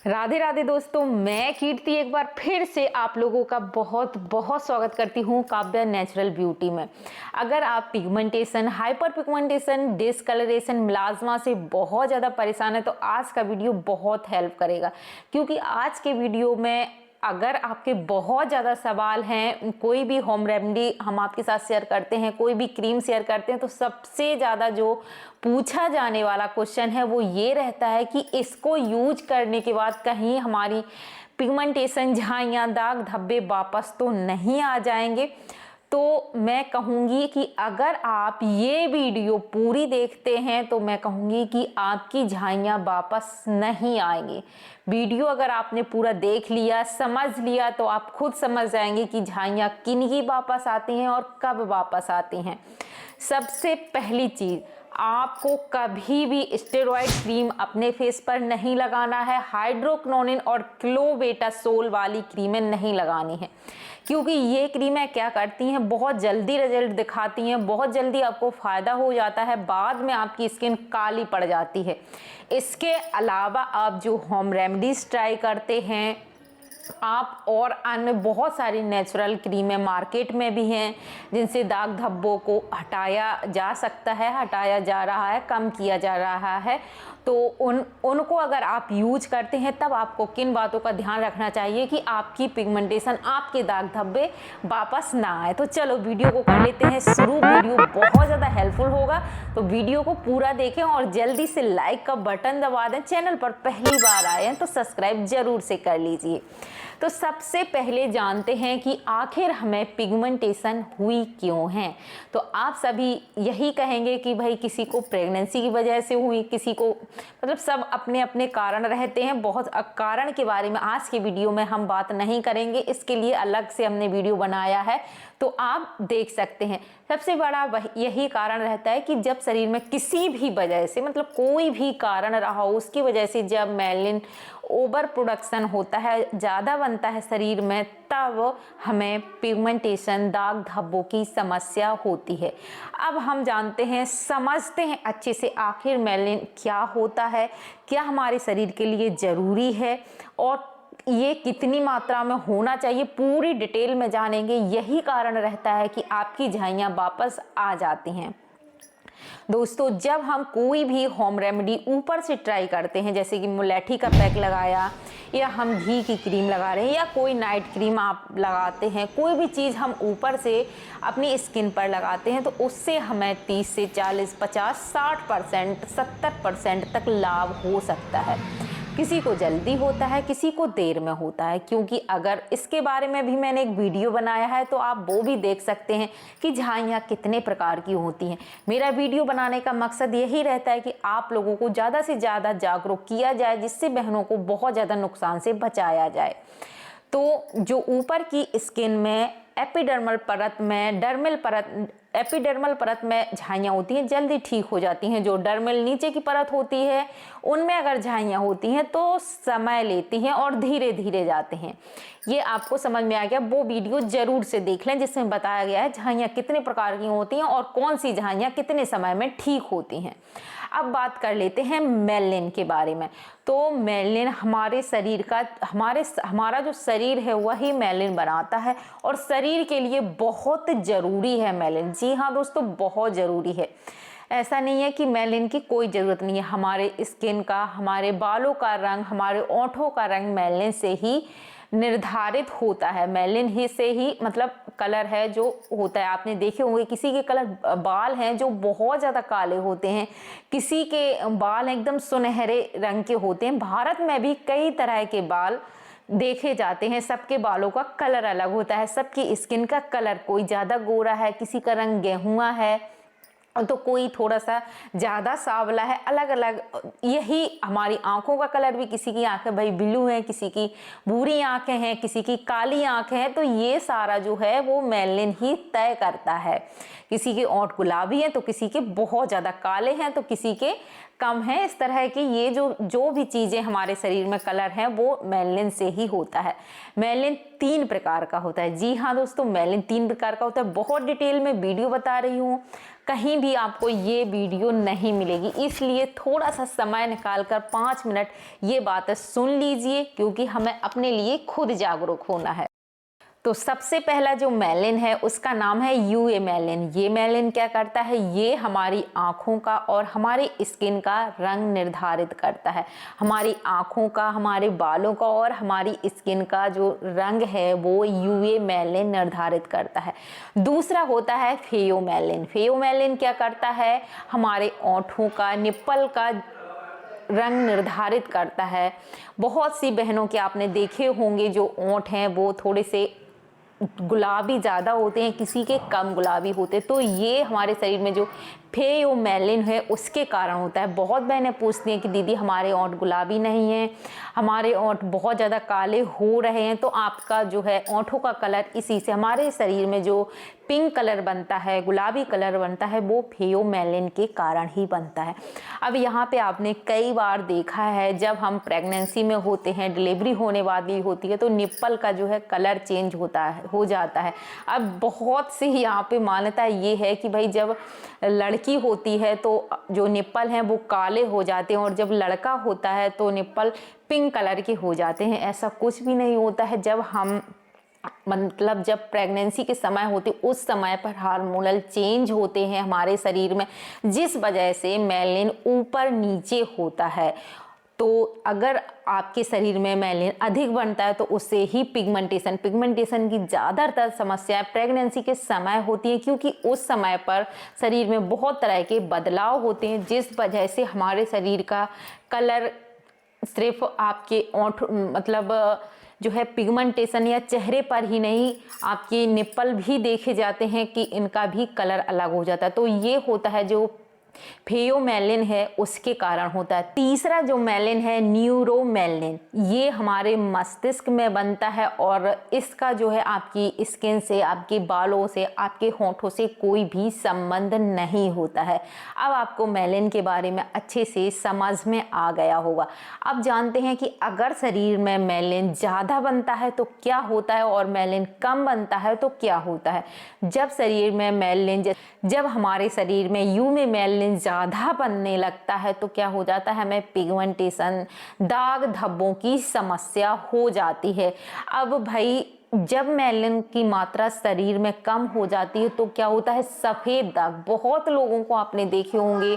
राधे राधे दोस्तों, मैं कीर्ति एक बार फिर से आप लोगों का बहुत बहुत स्वागत करती हूँ काव्या नेचुरल ब्यूटी में। अगर आप पिगमेंटेशन, हाइपर पिगमेंटेशन, डिसकलरेशन, मिलाज़्मा से बहुत ज़्यादा परेशान है तो आज का वीडियो बहुत हेल्प करेगा, क्योंकि आज के वीडियो में अगर आपके बहुत ज़्यादा सवाल हैं, कोई भी होम रेमेडी हम आपके साथ शेयर करते हैं, कोई भी क्रीम शेयर करते हैं, तो सबसे ज़्यादा जो पूछा जाने वाला क्वेश्चन है वो ये रहता है कि इसको यूज करने के बाद कहीं हमारी पिगमेंटेशन, झाइयाँ, दाग धब्बे वापस तो नहीं आ जाएंगे। तो मैं कहूँगी कि अगर आप ये वीडियो पूरी देखते हैं तो मैं कहूँगी कि आपकी झाइयाँ वापस नहीं आएंगी। वीडियो अगर आपने पूरा देख लिया, समझ लिया, तो आप खुद समझ जाएंगे कि झाइयाँ किन की वापस आती हैं और कब वापस आती हैं। सबसे पहली चीज़, आपको कभी भी स्टेरॉयड क्रीम अपने फेस पर नहीं लगाना है। हाइड्रोक्विनोन और क्लोबेटासोल वाली क्रीमें नहीं लगानी है, क्योंकि ये क्रीमें क्या करती हैं, बहुत जल्दी रिजल्ट दिखाती हैं, बहुत जल्दी आपको फ़ायदा हो जाता है, बाद में आपकी स्किन काली पड़ जाती है। इसके अलावा आप जो होम रेमेडीज़ ट्राई करते हैं आप, और अन्य बहुत सारी नेचुरल क्रीमें मार्केट में भी हैं जिनसे दाग धब्बों को हटाया जा सकता है, हटाया जा रहा है, कम किया जा रहा है। तो उनको अगर आप यूज करते हैं तब आपको किन बातों का ध्यान रखना चाहिए कि आपकी पिगमेंटेशन, आपके दाग धब्बे वापस ना आए। तो चलो वीडियो को कर लेते हैं शुरू। वीडियो बहुत ज़्यादा हेल्पफुल होगा, तो वीडियो को पूरा देखें और जल्दी से लाइक का बटन दबा दें। चैनल पर पहली बार आए हैं तो सब्सक्राइब जरूर से कर लीजिए। तो सबसे पहले जानते हैं कि आखिर हमें पिगमेंटेशन हुई क्यों है। तो आप सभी यही कहेंगे कि भाई किसी को प्रेगनेंसी की वजह से हुई, किसी को, मतलब सब अपने अपने कारण रहते हैं। बहुत कारण के बारे में आज के वीडियो में हम बात नहीं करेंगे, इसके लिए अलग से हमने वीडियो बनाया है, तो आप देख सकते हैं। सबसे बड़ा यही कारण रहता है कि जब शरीर में किसी भी वजह से, मतलब कोई भी कारण रहा हो, उसकी वजह से जब मेलानिन ओवर प्रोडक्शन होता है, ज़्यादा बनता है शरीर में, तब हमें पिगमेंटेशन, दाग धब्बों की समस्या होती है। अब हम जानते हैं, समझते हैं अच्छे से आखिर मेलानिन क्या होता है, क्या हमारे शरीर के लिए ज़रूरी है और ये कितनी मात्रा में होना चाहिए, पूरी डिटेल में जानेंगे। यही कारण रहता है कि आपकी झाइयाँ वापस आ जाती हैं। दोस्तों, जब हम कोई भी होम रेमेडी ऊपर से ट्राई करते हैं, जैसे कि मुलेठी का पैक लगाया, या हम घी की क्रीम लगा रहे हैं, या कोई नाइट क्रीम आप लगाते हैं, कोई भी चीज़ हम ऊपर से अपनी स्किन पर लगाते हैं, तो उससे हमें 30 से 40, 50, 60%, 70% तक लाभ हो सकता है। किसी को जल्दी होता है, किसी को देर में होता है, क्योंकि अगर इसके बारे में भी मैंने एक वीडियो बनाया है तो आप वो भी देख सकते हैं कि झाइयाँ कितने प्रकार की होती हैं। मेरा वीडियो बनाने का मकसद यही रहता है कि आप लोगों को ज़्यादा से ज़्यादा जागरूक किया जाए, जिससे बहनों को बहुत ज़्यादा नुकसान से बचाया जाए। तो जो ऊपर की स्किन में एपिडर्मल परत में, एपिडर्मल परत में झाइयाँ होती हैं, जल्दी ठीक हो जाती हैं। जो डर्मल नीचे की परत होती है, उनमें अगर झाइयाँ होती हैं तो समय लेती हैं और धीरे धीरे जाते हैं। ये आपको समझ में आ गया, वो वीडियो जरूर से देख लें जिसमें बताया गया है झाइयाँ कितने प्रकार की होती हैं और कौन सी झाइयाँ कितने समय में ठीक होती हैं। अब बात कर लेते हैं मेलानिन के बारे में। तो मेलानिन हमारे शरीर का, हमारा जो शरीर है वही मेलानिन बनाता है, और शरीर के लिए बहुत ज़रूरी है मेलानिन। जी हाँ दोस्तों, बहुत ज़रूरी है। ऐसा नहीं है कि मेलानिन की कोई ज़रूरत नहीं है। हमारे स्किन का, हमारे बालों का रंग, हमारे ओंठों का रंग मेलानिन से ही निर्धारित होता है। मेलानिन ही से ही, मतलब कलर है जो होता है। आपने देखे होंगे किसी के कलर, बाल हैं जो बहुत ज़्यादा काले होते हैं, किसी के बाल एकदम सुनहरे रंग के होते हैं। भारत में भी कई तरह के बाल देखे जाते हैं, सबके बालों का कलर अलग होता है, सबकी स्किन का कलर, कोई ज़्यादा गोरा है, किसी का रंग गेहुआ है, तो कोई थोड़ा सा ज़्यादा सांवला है, अलग अलग। यही हमारी आंखों का कलर भी, किसी की आंखें भाई ब्लू हैं, किसी की भूरी आंखें हैं, किसी की काली आंखें हैं, तो ये सारा जो है वो मेलानिन ही तय करता है। किसी के ओंठ गुलाबी हैं तो किसी के बहुत ज़्यादा काले हैं, तो किसी के कम है। इस तरह की ये जो भी चीज़ें हमारे शरीर में कलर हैं वो मेलानिन से ही होता है। मेलानिन 3 प्रकार का होता है। जी हाँ दोस्तों, मेलानिन 3 प्रकार का होता है। बहुत डिटेल में वीडियो बता रही हूँ, कहीं भी आपको ये वीडियो नहीं मिलेगी, इसलिए थोड़ा सा समय निकालकर 5 मिनट ये बातें सुन लीजिए, क्योंकि हमें अपने लिए खुद जागरूक होना है। तो सबसे पहला जो मेलानिन है उसका नाम है यूए मेलानिन। ये मेलानिन क्या करता है, ये हमारी आँखों का और हमारी स्किन का रंग निर्धारित करता है। हमारी आँखों का, हमारे बालों का और हमारी स्किन का जो रंग है वो यूए मेलानिन निर्धारित करता है। दूसरा होता है फेयोमेलानिन। फेयोमेलानिन क्या करता है, हमारे ओंठों का, निप्पल का रंग निर्धारित करता है। बहुत सी बहनों के आपने देखे होंगे जो ओंठ हैं वो थोड़े से गुलाबी ज़्यादा होते हैं, किसी के कम गुलाबी होते हैं। तो ये हमारे शरीर में जो फेयोमेलानिन है उसके कारण होता है। बहुत बहनें पूछती हैं कि दीदी हमारे ओंठ गुलाबी नहीं हैं, हमारे ओंठ बहुत ज़्यादा काले हो रहे हैं। तो आपका जो है ओंठों का कलर, इसी से हमारे शरीर में जो पिंक कलर बनता है, गुलाबी कलर बनता है, वो फेयोमेलानिन के कारण ही बनता है। अब यहाँ पे आपने कई बार देखा है जब हम प्रेगनेंसी में होते हैं, डिलीवरी होने वाली होती है, तो निप्पल का जो है कलर चेंज हो जाता है। अब बहुत सी यहाँ पे मान्यता ये है कि भाई जब लड़की होती है तो जो निप्पल हैं वो काले हो जाते हैं और जब लड़का होता है तो निप्पल पिंक कलर के हो जाते हैं। ऐसा कुछ भी नहीं होता है। जब हम जब प्रेगनेंसी के समय होते उस समय पर हार्मोनल चेंज होते हैं हमारे शरीर में, जिस वजह से मेलानिन ऊपर नीचे होता है। तो अगर आपके शरीर में मेलानिन अधिक बनता है तो उससे ही पिगमेंटेशन की ज़्यादातर समस्याएं प्रेगनेंसी के समय होती है, क्योंकि उस समय पर शरीर में बहुत तरह के बदलाव होते हैं, जिस वजह से हमारे शरीर का कलर सिर्फ आपके ओंठ जो है पिगमेंटेशन या चेहरे पर ही नहीं, आपके निप्पल भी देखे जाते हैं कि इनका भी कलर अलग हो जाता है। तो ये होता है जो फेयोमेलानिन है उसके कारण होता है। तीसरा जो मेलानिन है न्यूरोमेलानिन, ये हमारे मस्तिष्क में बनता है और इसका जो है आपकी स्किन से, आपके बालों से, आपके होंठों से कोई भी संबंध नहीं होता है। अब आपको मेलानिन के बारे में अच्छे से समझ में आ गया होगा। अब जानते हैं कि अगर शरीर में मेलानिन ज़्यादा बनता है तो क्या होता है और मेलानिन कम बनता है तो क्या होता है। जब हमारे शरीर में यूवे मेलानिन ज़्यादा बनने लगता है तो क्या हो जाता है, हमें पिगमेंटेशन, दाग धब्बों की समस्या हो जाती है। अब भाई जब मेलानिन की मात्रा शरीर में कम हो जाती है तो क्या होता है, सफ़ेद दाग। बहुत लोगों को आपने देखे होंगे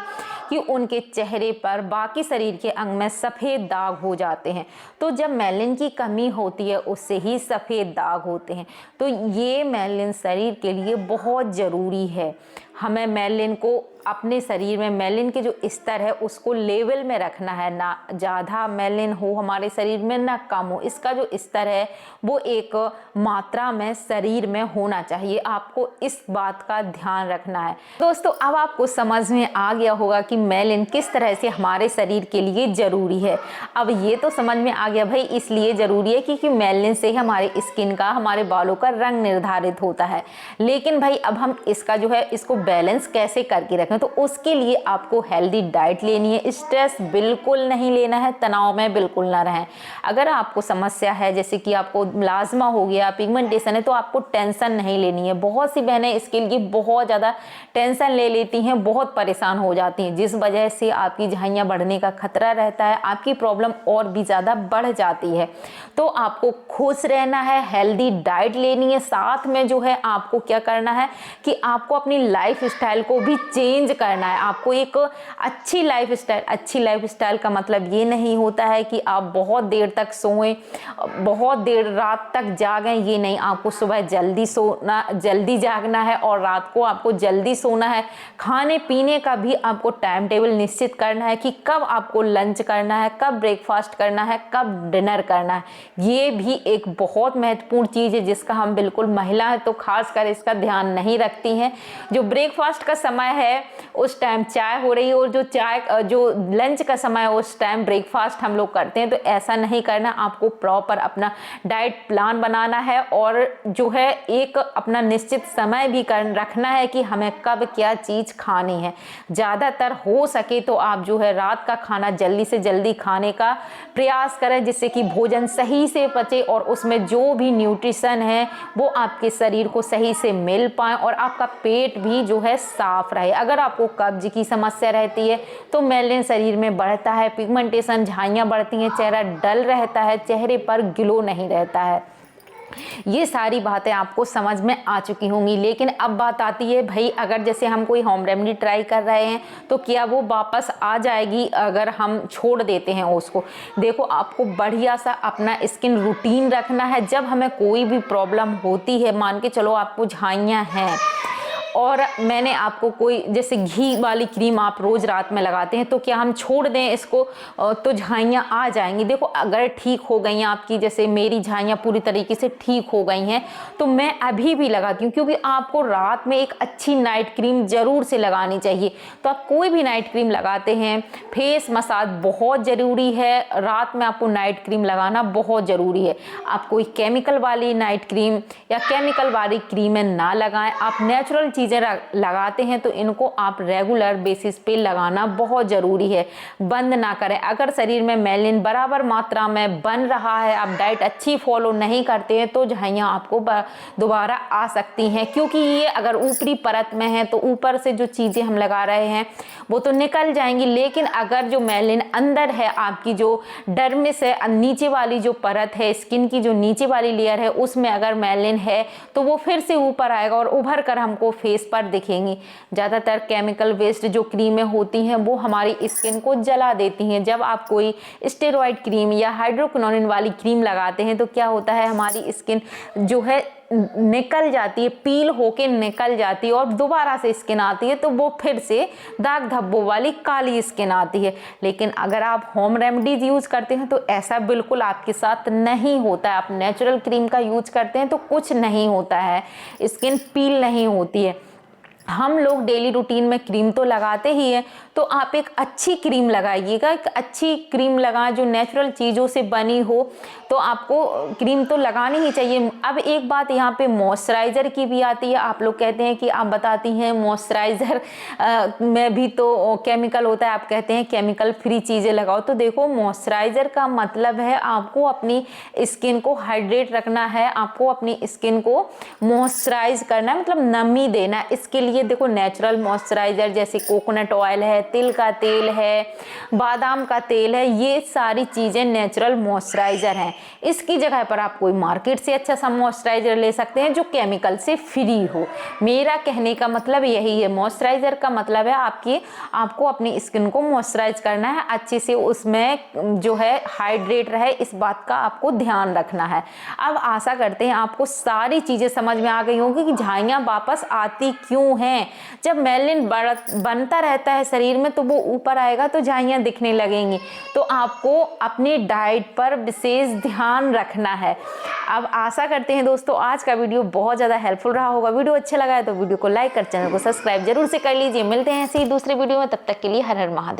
कि उनके चेहरे पर, बाकी शरीर के अंग में सफ़ेद दाग हो जाते हैं। तो जब मेलानिन की कमी होती है उससे ही सफ़ेद दाग होते हैं। तो ये मेलानिन शरीर के लिए बहुत ज़रूरी है। हमें मेलानिन को अपने शरीर में, मेलानिन के जो स्तर है उसको लेवल में रखना है, ना ज़्यादा मेलानिन हो हमारे शरीर में ना कम हो। इसका जो स्तर है वो एक मात्रा में शरीर में होना चाहिए। आपको इस बात का ध्यान रखना है। दोस्तों अब आपको समझ में आ गया होगा कि मेलानिन किस तरह से हमारे शरीर के लिए ज़रूरी है। अब ये तो समझ में आ गया भाई इसलिए ज़रूरी है क्योंकि मेलानिन से ही हमारे स्किन का, हमारे बालों का रंग निर्धारित होता है। लेकिन भाई अब हम इसका जो है इसको बैलेंस कैसे करके रखें, तो उसके लिए आपको हेल्दी डाइट लेनी है। स्ट्रेस बिल्कुल नहीं लेना है, तनाव में बिल्कुल ना रहें। अगर आपको समस्या है जैसे कि आपको मिलाज़मा हो गया, पिगमेंटेशन है, तो आपको टेंशन नहीं लेनी है। बहुत सी बहनें इसके लिए बहुत ज़्यादा टेंशन ले लेती हैं, बहुत परेशान हो जाती हैं, जिस वजह से आपकी झाइयाँ बढ़ने का खतरा रहता है, आपकी प्रॉब्लम और भी ज़्यादा बढ़ जाती है। तो आपको खुश रहना है, हेल्दी डाइट लेनी है, साथ में जो है आपको क्या करना है कि आपको अपनी लाइफ स्टाइल को भी चेंज करना है। आपको एक अच्छी लाइफ स्टाइल का मतलब ये नहीं होता है कि आप बहुत देर तक सोएं, बहुत देर रात तक जागें, ये नहीं। आपको सुबह जल्दी जागना है और रात को आपको जल्दी सोना है। खाने पीने का भी आपको टाइम टेबल निश्चित करना है कि कब आपको लंच करना है, कब ब्रेकफास्ट करना है, कब डिनर करना है। ये भी एक बहुत महत्वपूर्ण चीज़ है जिसका हम बिल्कुल, महिलाएं तो खासकर इसका ध्यान नहीं रखती हैं। जो ब्रेकफास्ट का समय है उस टाइम चाय हो रही है, और जो लंच का समय है उस टाइम ब्रेकफास्ट हम लोग करते हैं। तो ऐसा नहीं करना, आपको प्रॉपर अपना डाइट प्लान बनाना है और जो है एक अपना निश्चित समय भी रखना है कि हमें कब क्या चीज़ खानी है। ज़्यादातर हो सके तो आप जो है रात का खाना जल्दी से जल्दी खाने का प्रयास करें, जिससे कि भोजन सही से पचे और उसमें जो भी न्यूट्रिशन है वो आपके शरीर को सही से मिल पाए और आपका पेट भी जो है साफ रहे। अगर आपको कब्ज की समस्या रहती है तो मेलानिन शरीर में बढ़ता है, पिगमेंटेशन, झाइयाँ बढ़ती हैं, चेहरा डल रहता है, चेहरे पर ग्लो नहीं रहता है। ये सारी बातें आपको समझ में आ चुकी होंगी। लेकिन अब बात आती है भाई, अगर जैसे हम कोई होम रेमेडी ट्राई कर रहे हैं तो क्या वो वापस आ जाएगी अगर हम छोड़ देते हैं उसको? देखो, आपको बढ़िया सा अपना स्किन रूटीन रखना है। जब हमें कोई भी प्रॉब्लम होती है, मान के चलो आपको झाइयाँ हैं और मैंने आपको कोई जैसे घी वाली क्रीम आप रोज़ रात में लगाते हैं, तो क्या हम छोड़ दें इसको तो झाइयाँ आ जाएंगी? देखो, अगर ठीक हो गई हैं आपकी, जैसे मेरी झाइयाँ पूरी तरीके से ठीक हो गई हैं, तो मैं अभी भी लगाती हूँ, क्योंकि आपको रात में एक अच्छी नाइट क्रीम ज़रूर से लगानी चाहिए। तो आप कोई भी नाइट क्रीम लगाते हैं, फेस मसाज बहुत ज़रूरी है, रात में आपको नाइट क्रीम लगाना बहुत ज़रूरी है। आप कोई केमिकल वाली नाइट क्रीम या केमिकल वाली क्रीमें ना लगाएं। आप नेचुरल चीज़ें लगाते हैं तो इनको आप रेगुलर बेसिस पे लगाना बहुत ज़रूरी है, बंद ना करें। अगर शरीर में मेलानिन बराबर मात्रा में बन रहा है, आप डाइट अच्छी फॉलो नहीं करते हैं, तो झाइयाँ आपको दोबारा आ सकती हैं, क्योंकि ये अगर ऊपरी परत में है तो ऊपर से जो चीज़ें हम लगा रहे हैं वो तो निकल जाएंगी। लेकिन अगर जो मेलानिन अंदर है, आपकी जो डर्मिस है, नीचे वाली जो परत है, स्किन की जो नीचे वाली लेयर है, उसमें अगर मेलानिन है तो वो फिर से ऊपर आएगा और उभर कर हमको फेस पर दिखेंगी। ज़्यादातर केमिकल बेस्ड जो क्रीमें होती हैं वो हमारी स्किन को जला देती हैं। जब आप कोई स्टेरॉइड क्रीम या हाइड्रोक्विनोन वाली क्रीम लगाते हैं तो क्या होता है, हमारी स्किन जो है निकल जाती है, पील होके निकल जाती है और दोबारा से स्किन आती है, तो वो फिर से दाग धब्बों वाली काली स्किन आती है। लेकिन अगर आप होम रेमेडीज यूज करते हैं तो ऐसा बिल्कुल आपके साथ नहीं होता है। आप नेचुरल क्रीम का यूज करते हैं तो कुछ नहीं होता है, स्किन पील नहीं होती है। हम लोग डेली रूटीन में क्रीम तो लगाते ही हैं, तो आप एक अच्छी क्रीम लगाइएगा, एक अच्छी क्रीम लगाएं जो नेचुरल चीज़ों से बनी हो, तो आपको क्रीम तो लगानी ही चाहिए। अब एक बात यहाँ पे मॉइस्चराइज़र की भी आती है। आप लोग कहते हैं कि आप बताती हैं मॉइस्चराइज़र में भी तो केमिकल होता है, आप कहते हैं केमिकल फ्री चीज़ें लगाओ। तो देखो, मॉइस्चराइज़र का मतलब है आपको अपनी स्किन को हाइड्रेट रखना है, आपको अपनी स्किन को मॉइस्चराइज करना है, मतलब नमी देना। इसके लिए देखो, नेचुरल मॉइस्चराइज़र जैसे कोकोनट ऑयल है, तिल का तेल है, बादाम का तेल है, ये सारी चीज़ें नेचुरल मॉइस्चराइज़र हैं। इसकी जगह पर आप कोई मार्केट से अच्छा सा मॉइस्चराइज़र ले सकते हैं जो केमिकल से फ्री हो। मेरा कहने का मतलब यही है। मॉइस्चराइज़र का मतलब है आपको अपनी स्किन को मॉइस्चराइज करना है, अच्छे से उसमें जो है हाइड्रेट रहे, इस बात का आपको ध्यान रखना है। अब आशा करते हैं आपको सारी चीज़ें समझ में आ गई होंगी कि झाइयाँ वापस आती क्यों हैं। जब मेलानिन बनता रहता है शरीर में तो वो ऊपर आएगा तो झाइयाँ दिखने लगेंगी। तो आपको अपनी डाइट पर विशेष ध्यान रखना है। अब आशा करते हैं दोस्तों आज का वीडियो बहुत ज़्यादा हेल्पफुल रहा होगा। वीडियो अच्छा लगा है तो वीडियो को लाइक कर, चैनल को सब्सक्राइब जरूर से कर लीजिए। मिलते हैं ऐसे ही दूसरे वीडियो में, तब तक के लिए हर हर महादेव।